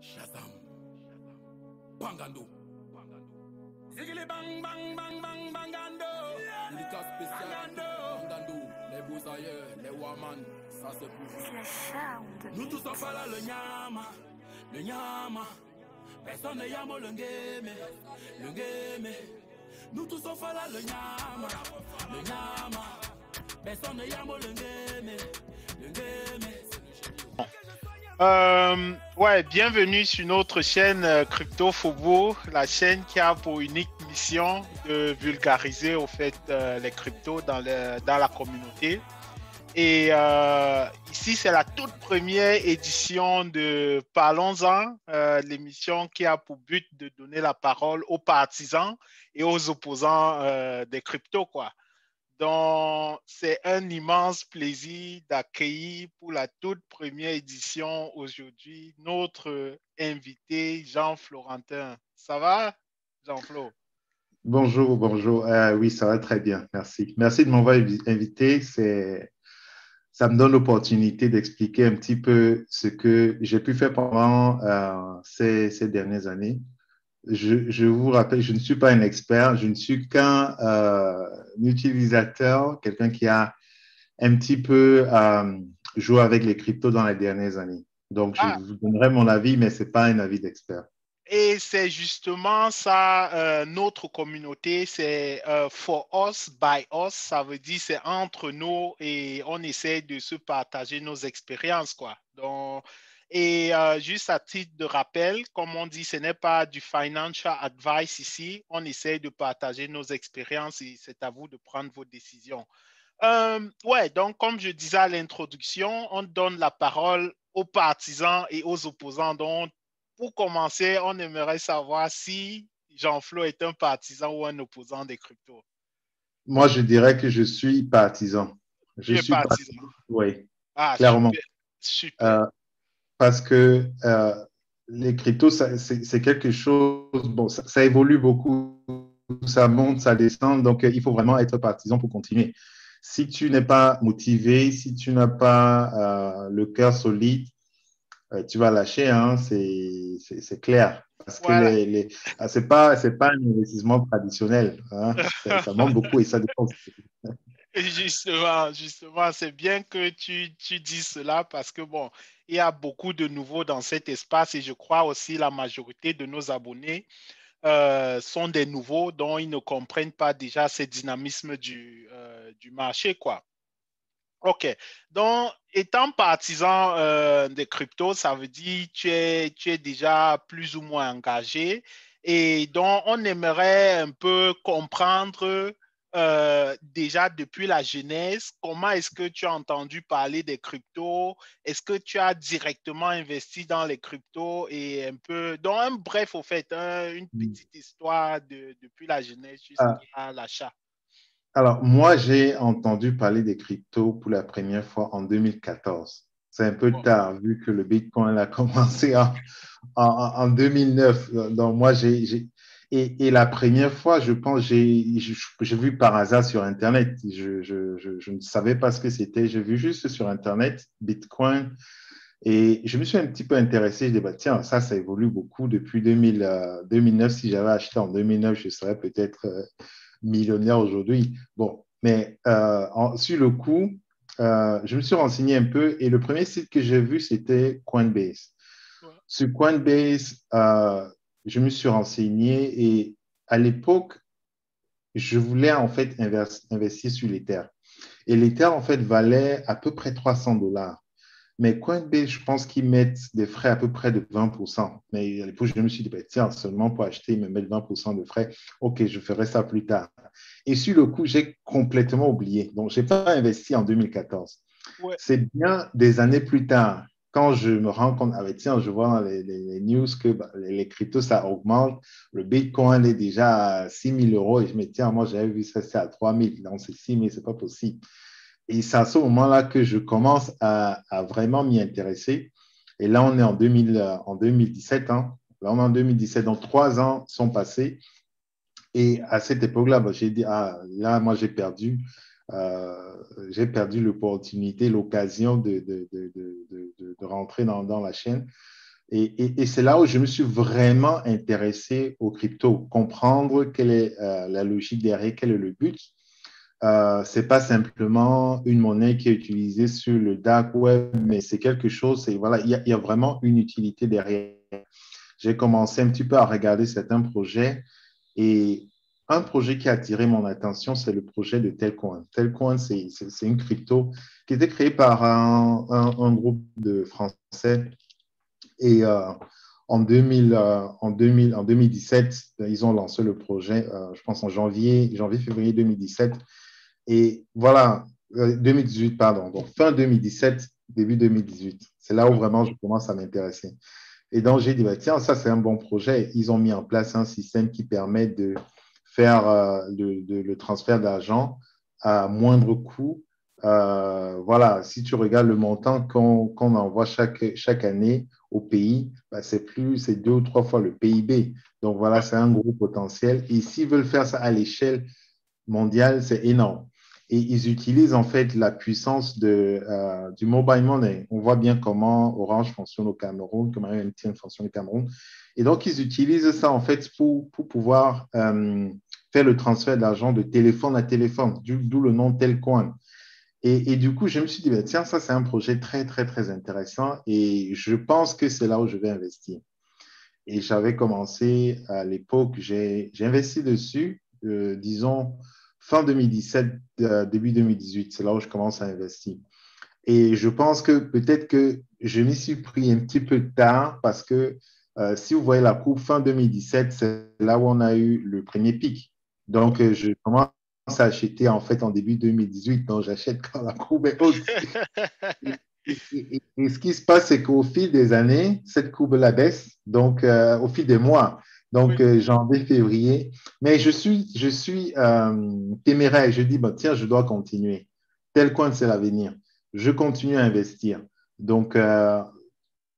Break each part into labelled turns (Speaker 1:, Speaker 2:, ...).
Speaker 1: Shazam. Bangando. Zigili bang bang bang bang bangando. Dédicace spéciale. Bangando. Les beaux ailleurs, les waman. Ça c'est pour vous. Nous tous en fala le nyama. Le nyama. Personne ne yamo le game. Le game. Nous tous en fala le nyama. Le nyama. Personne ne yamo le game. Le game.
Speaker 2: Ouais, bienvenue sur notre chaîne Crypto Fobo, la chaîne qui a pour unique mission de vulgariser au fait les cryptos dans la communauté. Et ici, c'est la toute première édition de Parlons-en, l'émission qui a pour but de donner la parole aux partisans et aux opposants des cryptos, quoi. Donc, c'est un immense plaisir d'accueillir pour la toute première édition aujourd'hui notre invité Jean-Florentin. Ça va, Jean-Flo?
Speaker 3: Bonjour, bonjour. Oui, ça va très bien. Merci. Merci de m'avoir invité. Ça me donne l'opportunité d'expliquer un petit peu ce que j'ai pu faire pendant ces dernières années. Je vous rappelle, je ne suis pas un expert, je ne suis qu'un utilisateur, quelqu'un qui a un petit peu joué avec les cryptos dans les dernières années. Donc, je vous donnerai mon avis, mais ce n'est pas un avis d'expert.
Speaker 2: Et c'est justement ça, notre communauté, c'est for us, by us, ça veut dire c'est entre nous et on essaie de se partager nos expériences, quoi. Donc, et juste à titre de rappel, comme on dit, ce n'est pas du financial advice ici, on essaie de partager nos expériences et c'est à vous de prendre vos décisions. Ouais, donc comme je disais à l'introduction, on donne la parole aux partisans et aux opposants. Donc, pour commencer, on aimerait savoir si Jean-Flo est un partisan ou un opposant des cryptos.
Speaker 3: Moi, je dirais que je suis partisan.
Speaker 2: Tu es partisan.
Speaker 3: Oui,
Speaker 2: Ah,
Speaker 3: clairement.
Speaker 2: super, super.
Speaker 3: Parce que les cryptos, c'est quelque chose, bon, ça évolue beaucoup, ça monte, ça descend, donc il faut vraiment être partisan pour continuer. Si tu n'es pas motivé, si tu n'as pas le cœur solide, tu vas lâcher, hein, c'est clair. Parce que
Speaker 2: Voilà.
Speaker 3: c'est pas un investissement traditionnel. Hein, ça monte beaucoup et ça dépend.
Speaker 2: Justement, c'est bien que tu dises cela parce que, bon, il y a beaucoup de nouveaux dans cet espace et je crois aussi la majorité de nos abonnés sont des nouveaux dont ils ne comprennent pas déjà ce dynamisme du marché, quoi. OK. Donc, étant partisan des cryptos, ça veut dire que tu es déjà plus ou moins engagé. Et donc, on aimerait un peu comprendre déjà depuis la genèse, comment est-ce que tu as entendu parler des cryptos? Est-ce que tu as directement investi dans les cryptos et un peu, donc, bref, au fait, une petite histoire depuis la genèse jusqu'à l'achat.
Speaker 3: Alors, moi, j'ai entendu parler des cryptos pour la première fois en 2014. C'est un peu tard, vu que le Bitcoin a commencé en 2009. Donc, moi, et la première fois, je pense, j'ai vu par hasard sur Internet. Je ne savais pas ce que c'était. J'ai vu juste sur Internet Bitcoin. Et je me suis un petit peu intéressé. Je dis, bah, tiens, ça évolue beaucoup depuis 2009. Si j'avais acheté en 2009, je serais peut-être millionnaire aujourd'hui. Bon, mais sur le coup, je me suis renseigné un peu et le premier site que j'ai vu, c'était Coinbase.
Speaker 2: Ouais.
Speaker 3: Sur Coinbase, je me suis renseigné et à l'époque, je voulais en fait investir sur l'Ether. Et l'Ether, en fait, valait à peu près $300. Mais Coinbase, je pense qu'ils mettent des frais à peu près de 20%. Mais à l'époque, je me suis dit, bah, tiens, seulement pour acheter, ils me mettent 20% de frais. OK, je ferai ça plus tard. Et sur le coup, j'ai complètement oublié. Donc, je n'ai pas investi en 2014.
Speaker 2: Ouais.
Speaker 3: C'est bien des années plus tard, quand je me rends compte, ah, tiens, je vois les news que les cryptos, ça augmente. Le Bitcoin est déjà à 6 000 euros. Et je me dis, tiens, moi, j'avais vu ça, c'est à 3 000. Donc, c'est 6 000, ce n'est pas possible. Et c'est à ce moment-là que je commence à vraiment m'y intéresser. Et là, on est en 2017. Hein. Là, on est en 2017. Donc, 3 ans sont passés. Et à cette époque-là, bah, j'ai dit, ah, là, moi, j'ai perdu l'opportunité, l'occasion de rentrer dans la chaîne. Et c'est là où je me suis vraiment intéressé aux cryptos, comprendre quelle est la logique derrière, quel est le but. C'est pas simplement une monnaie qui est utilisée sur le dark web, mais c'est quelque chose, voilà, il y a vraiment une utilité derrière. J'ai commencé un petit peu à regarder certains projets et un projet qui a attiré mon attention, c'est le projet de Telcoin. Telcoin, c'est une crypto qui était créée par un groupe de Français et en 2017, ils ont lancé le projet, je pense en février 2017. Et voilà, 2018, pardon. Donc, fin 2017, début 2018. C'est là où vraiment je commence à m'intéresser. Et donc, j'ai dit, bah, tiens, ça, c'est un bon projet. Ils ont mis en place un système qui permet de faire le transfert d'argent à moindre coût. Voilà, si tu regardes le montant qu'on envoie chaque année au pays, bah, c'est 2 ou 3 fois le PIB. Donc, voilà, c'est un gros potentiel. Et s'ils veulent faire ça à l'échelle mondiale, c'est énorme. Et ils utilisent en fait la puissance du mobile money. On voit bien comment Orange fonctionne au Cameroun, comment MTN fonctionne au Cameroun. Et donc, ils utilisent ça en fait pour pouvoir faire le transfert d'argent de téléphone à téléphone, d'où le nom Telcoin. Et du coup, je me suis dit, ben, tiens, ça, c'est un projet très, très, très intéressant et je pense que c'est là où je vais investir. Et j'avais commencé à l'époque, j'ai investi dessus, disons, fin 2017, début 2018. C'est là où je commence à investir. Et je pense que peut-être que je m'y suis pris un petit peu tard parce que si vous voyez la courbe fin 2017, c'est là où on a eu le premier pic. Donc, je commence à acheter en fait en début 2018. Donc, j'achète quand la courbe est haute. Et ce qui se passe, c'est qu'au fil des années, cette courbe la baisse, donc au fil des mois, donc
Speaker 2: Oui.
Speaker 3: janvier, février. Mais je suis téméraire. Je dis, bah, tiens, je dois continuer. Tel coin, c'est l'avenir. Je continue à investir. Donc,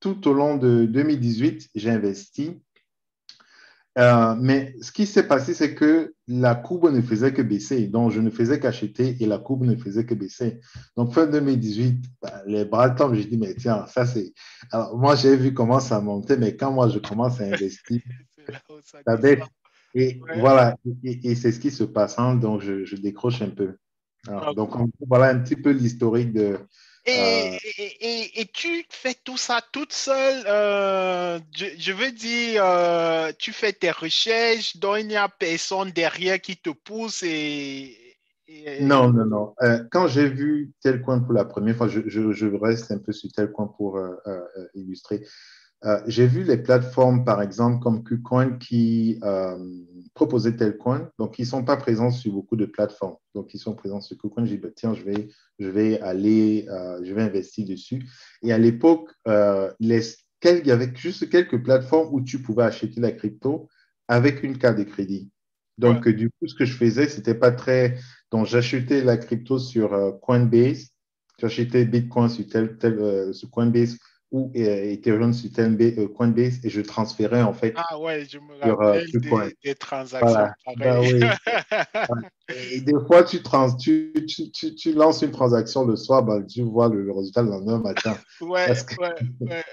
Speaker 3: tout au long de 2018, j'ai investi. Mais ce qui s'est passé, c'est que la courbe ne faisait que baisser. Donc, je ne faisais qu'acheter et la courbe ne faisait que baisser. Donc, fin 2018, bah, les bras tombent. Je dis, mais tiens, ça c'est. Alors, moi, j'ai vu comment ça montait, mais quand moi, je commence à investir,
Speaker 2: C'est là où ça
Speaker 3: ça
Speaker 2: descend.
Speaker 3: baisse. Et
Speaker 2: Ouais.
Speaker 3: voilà. Et c'est ce qui se passe. Hein. Donc, je décroche un peu. Alors,
Speaker 2: Ok.
Speaker 3: donc, voilà un petit peu l'historique de.
Speaker 2: Et,
Speaker 3: euh,
Speaker 2: et tu fais tout ça toute seule. Je veux dire, tu fais tes recherches, donc il n'y a personne derrière qui te pousse et-
Speaker 3: non, non, non. Quand j'ai vu tel coin pour la première fois, je reste un peu sur tel coin pour illustrer. J'ai vu les plateformes, par exemple, comme KuCoin qui proposaient tel coin. Donc, ils ne sont pas présents sur beaucoup de plateformes. Donc, ils sont présents sur KuCoin. J'ai dit, bah, tiens, je vais aller, je vais investir dessus. Et à l'époque, il y avait juste quelques plateformes où tu pouvais acheter la crypto avec une carte de crédit.
Speaker 2: ouais.
Speaker 3: Donc, du coup, ce que je faisais, c'était pas très. Donc, j'achetais la crypto sur Coinbase. J'achetais Bitcoin sur Coinbase ou Ethereum sur Coinbase et je transférais en fait
Speaker 2: Ah ouais, je me
Speaker 3: sur
Speaker 2: rappelle
Speaker 3: Bitcoin.
Speaker 2: des transactions
Speaker 3: Voilà. Ben
Speaker 2: pareilles.
Speaker 3: oui. Et des fois, tu lances une transaction le soir, ben, tu vois le résultat le lendemain matin
Speaker 2: Ouais,
Speaker 3: parce que
Speaker 2: ouais, ouais,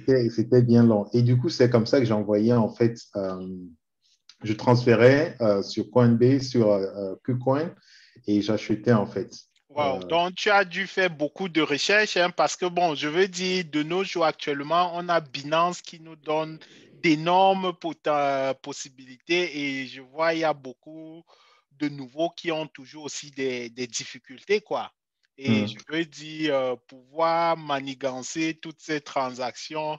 Speaker 2: ouais.
Speaker 3: c'était bien long. Et du coup, c'est comme ça que j'envoyais en fait, je transférais sur Coinbase, sur KuCoin et j'achetais en fait.
Speaker 2: Wow.
Speaker 3: Euh,
Speaker 2: Donc, tu as dû faire beaucoup de recherches hein, parce que, bon, je veux dire, de nos jours actuellement, on a Binance qui nous donne d'énormes possibilités et je vois, il y a beaucoup de nouveaux qui ont toujours aussi des difficultés, quoi. Et
Speaker 3: hmm.
Speaker 2: je veux dire, pouvoir manigancer toutes ces transactions,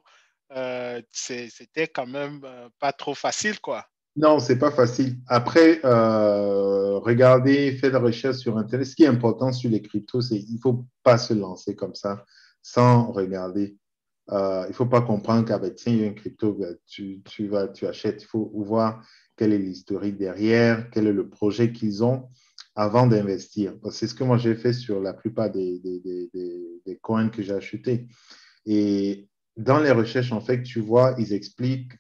Speaker 2: c'était quand même pas trop facile, quoi.
Speaker 3: Non, c'est pas facile. Après, regardez, faites la recherche sur Internet. Ce qui est important sur les cryptos, c'est qu'il ne faut pas se lancer comme ça sans regarder. Il ne faut pas comprendre qu'à tiens, il y a une crypto, ben, tu achètes. Il faut voir quel est l'historique derrière, quel est le projet qu'ils ont avant d'investir. C'est ce que moi j'ai fait sur la plupart des coins que j'ai achetés. Et dans les recherches, en fait, tu vois, ils expliquent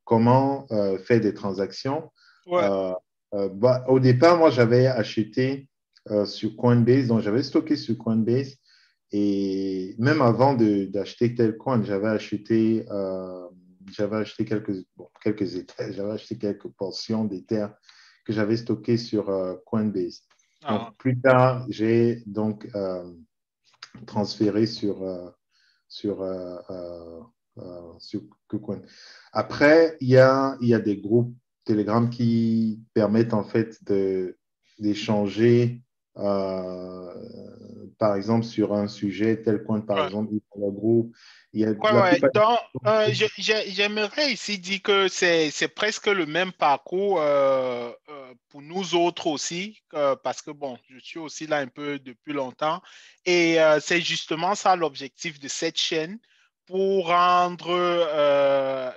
Speaker 3: comment faire des transactions.
Speaker 2: Ouais.
Speaker 3: Euh, bah, au départ, moi, j'avais acheté sur Coinbase, donc j'avais stocké sur Coinbase. Et même avant d'acheter tel coin, j'avais acheté quelques Ethers, j'avais acheté quelques portions d'Ethers que j'avais stockées sur Coinbase.
Speaker 2: Ah,
Speaker 3: Donc, plus tard, j'ai donc transféré sur KuCoin. Après, il y a des groupes Telegram qui permettent en fait d'échanger, par exemple, sur un sujet, tel coin, par
Speaker 2: ouais.
Speaker 3: exemple, le groupe. Il y a
Speaker 2: Ouais,
Speaker 3: la
Speaker 2: ouais.
Speaker 3: plupart.
Speaker 2: Donc, j'aimerais ici dire que c'est presque le même parcours pour nous autres aussi, parce que bon, je suis aussi là un peu depuis longtemps. Et c'est justement ça l'objectif de cette chaîne pour rendre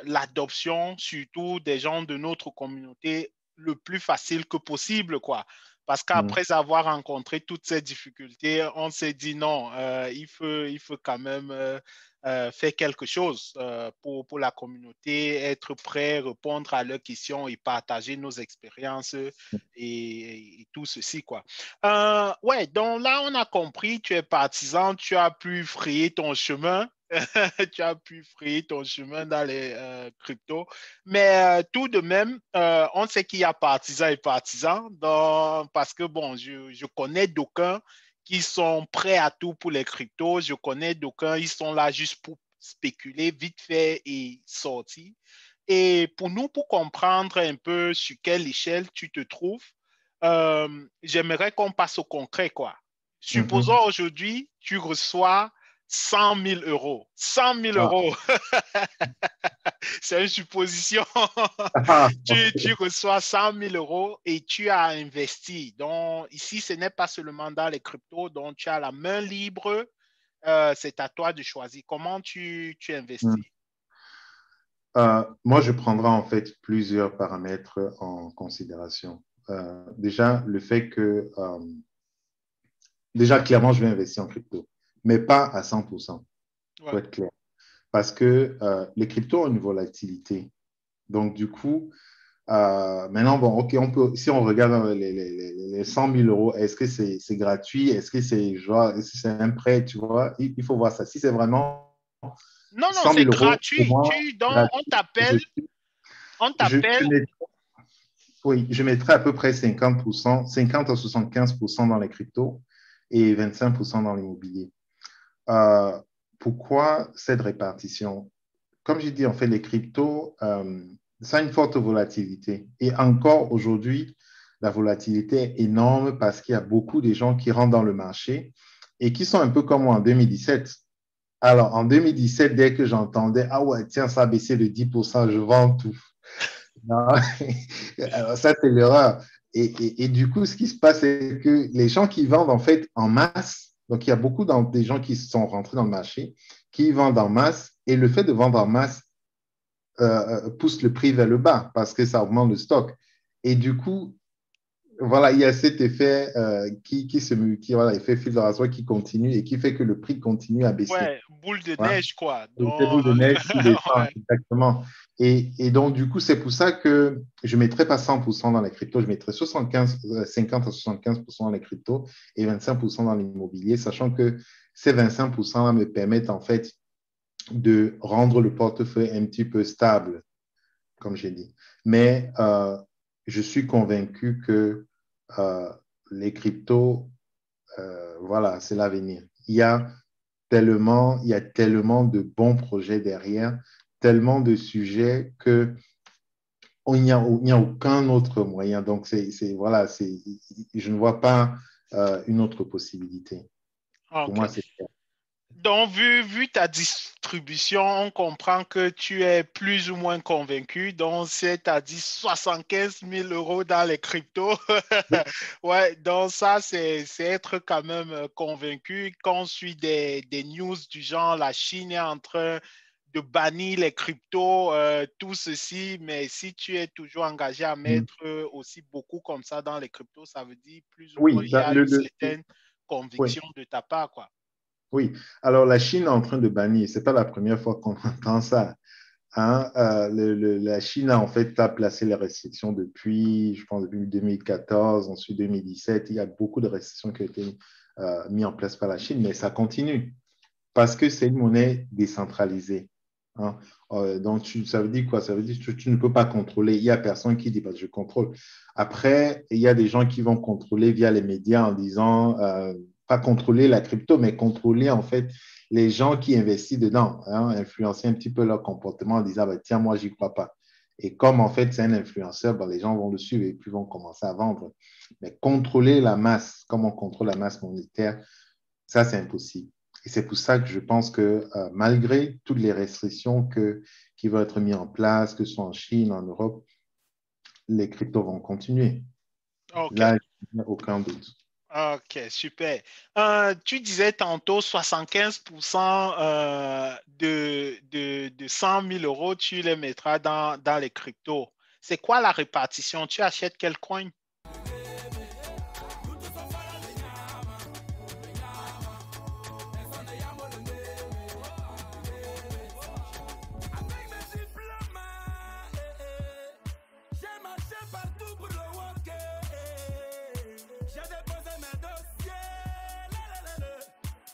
Speaker 2: l'adoption, surtout des gens de notre communauté, le plus facile que possible, quoi. Parce
Speaker 3: Mm.
Speaker 2: qu'après avoir rencontré toutes ces difficultés, on s'est dit non, il faut quand même faire quelque chose pour la communauté, être prêt, répondre à leurs questions et partager nos expériences et tout ceci, quoi. Ouais, donc là, on a compris, tu es partisan, tu as pu frayer ton chemin. Tu as pu frayer ton chemin dans les cryptos. Mais tout de même, on sait qu'il y a partisans et partisans, parce que bon, je connais d'aucuns qui sont prêts à tout pour les cryptos. Je connais d'aucuns, ils sont là juste pour spéculer vite fait et sortir. Et pour nous, pour comprendre un peu sur quelle échelle tu te trouves, j'aimerais qu'on passe au concret, quoi.
Speaker 3: Mhm.
Speaker 2: Supposons aujourd'hui, tu reçois 100 000 euros. 100 000
Speaker 3: Ah.
Speaker 2: euros, c'est une supposition.
Speaker 3: Ah,
Speaker 2: Tu reçois 100 000 euros et tu as investi. Donc, ici, ce n'est pas seulement dans les cryptos, donc tu as la main libre. C'est à toi de choisir comment tu
Speaker 3: ok.
Speaker 2: investis.
Speaker 3: Moi, je prendrai en fait plusieurs paramètres en considération. Déjà, le fait que, déjà, clairement, je vais investir en crypto, mais pas à 100%, pour
Speaker 2: Ouais.
Speaker 3: être clair. Parce que les cryptos ont une volatilité. Donc, du coup, maintenant, bon, OK, si on regarde les 100 000 euros, est-ce que c'est gratuit? Est-ce que est-ce que c'est un prêt? Tu vois, il faut voir ça. Si c'est vraiment
Speaker 2: Non, non,
Speaker 3: 100
Speaker 2: c'est
Speaker 3: 000 euros, pour
Speaker 2: gratuit.
Speaker 3: moi,
Speaker 2: Donc,
Speaker 3: gratuit,
Speaker 2: on
Speaker 3: je,
Speaker 2: t'appelle.
Speaker 3: je mets Oui, je mettrais à peu près 50%, 50 à 75% dans les cryptos et 25% dans l'immobilier. Euh, Pourquoi cette répartition? Comme j'ai dit, en fait, les cryptos, ça a une forte volatilité. Et encore aujourd'hui, la volatilité est énorme parce qu'il y a beaucoup de gens qui rentrent dans le marché et qui sont un peu comme moi en 2017. Alors, en 2017, dès que j'entendais, ah ouais, tiens, ça a baissé de 10%, je vends tout. Non. Alors ça, c'est l'erreur. Et du coup, ce qui se passe, c'est que les gens qui vendent en fait en masse, donc il y a beaucoup des gens qui sont rentrés dans le marché, qui vendent en masse, et le fait de vendre en masse pousse le prix vers le bas parce que ça augmente le stock. Et du coup, voilà, il y a cet effet voilà, effet fil de rasoir qui continue et qui fait que le prix continue à baisser.
Speaker 2: Ouais, boule de
Speaker 3: Ouais.
Speaker 2: neige, quoi.
Speaker 3: C'est
Speaker 2: Donc,
Speaker 3: boule de neige qui descend,
Speaker 2: ouais.
Speaker 3: exactement. Et donc, du coup, c'est pour ça que je ne mettrai pas 100% dans les cryptos, je mettrai 50 à 75% dans les cryptos et 25% dans l'immobilier, sachant que ces 25% me permettent en fait de rendre le portefeuille un petit peu stable, comme j'ai dit. Mais je suis convaincu que euh, les cryptos, voilà, c'est l'avenir. Il y a tellement de bons projets derrière, tellement de sujets que il n'y a aucun autre moyen. Donc, voilà, je ne vois pas une autre possibilité. Pour
Speaker 2: OK.
Speaker 3: moi, c'est clair.
Speaker 2: Donc, vu ta distribution, on comprend que tu es plus ou moins convaincu. Donc, c'est à dit 75 000 euros dans les cryptos. Ouais, donc ça, c'est être quand même convaincu. Quand on suit des news du genre, la Chine est en train de bannir les cryptos, tout ceci. Mais si tu es toujours engagé à
Speaker 3: Mm.
Speaker 2: mettre aussi beaucoup comme ça dans les cryptos, ça veut dire plus ou moins
Speaker 3: Oui,
Speaker 2: il y a une certaine
Speaker 3: oui.
Speaker 2: conviction de ta part, quoi.
Speaker 3: Oui, alors la Chine est en train de bannir, c'est pas la première fois qu'on entend ça. Hein. La Chine a en fait a placé les restrictions depuis, je pense, depuis 2014, ensuite 2017. Il y a beaucoup de restrictions qui ont été mis en place par la Chine, mais ça continue parce que c'est une monnaie décentralisée. Hein. Donc, ça veut dire quoi? Ça veut dire que tu ne peux pas contrôler. Il n'y a personne qui dit bah, je contrôle. Après, il y a des gens qui vont contrôler via les médias en disant, pas contrôler la crypto, mais contrôler en fait les gens qui investissent dedans, hein, influencer un petit peu leur comportement en disant bah, tiens, moi, j'y crois pas. Et comme en fait c'est un influenceur, bah, les gens vont le suivre et puis vont commencer à vendre. Mais contrôler la masse, comme on contrôle la masse monétaire, ça, c'est impossible. Et c'est pour ça que je pense que malgré toutes les restrictions qui vont être mises en place, que ce soit en Chine, en Europe, les cryptos vont continuer.
Speaker 2: OK.
Speaker 3: Là, il n'y a aucun doute.
Speaker 2: OK, super. Tu disais tantôt 75% de 100 000 euros, tu les mettras dans les cryptos. C'est quoi la répartition? Tu achètes quel coin?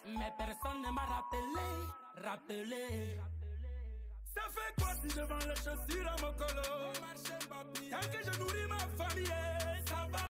Speaker 1: Mais personne ne m'a rappelé. Ça fait quoi si je vends les chaussures à mon colo? Tant que je nourris ma famille, ça va.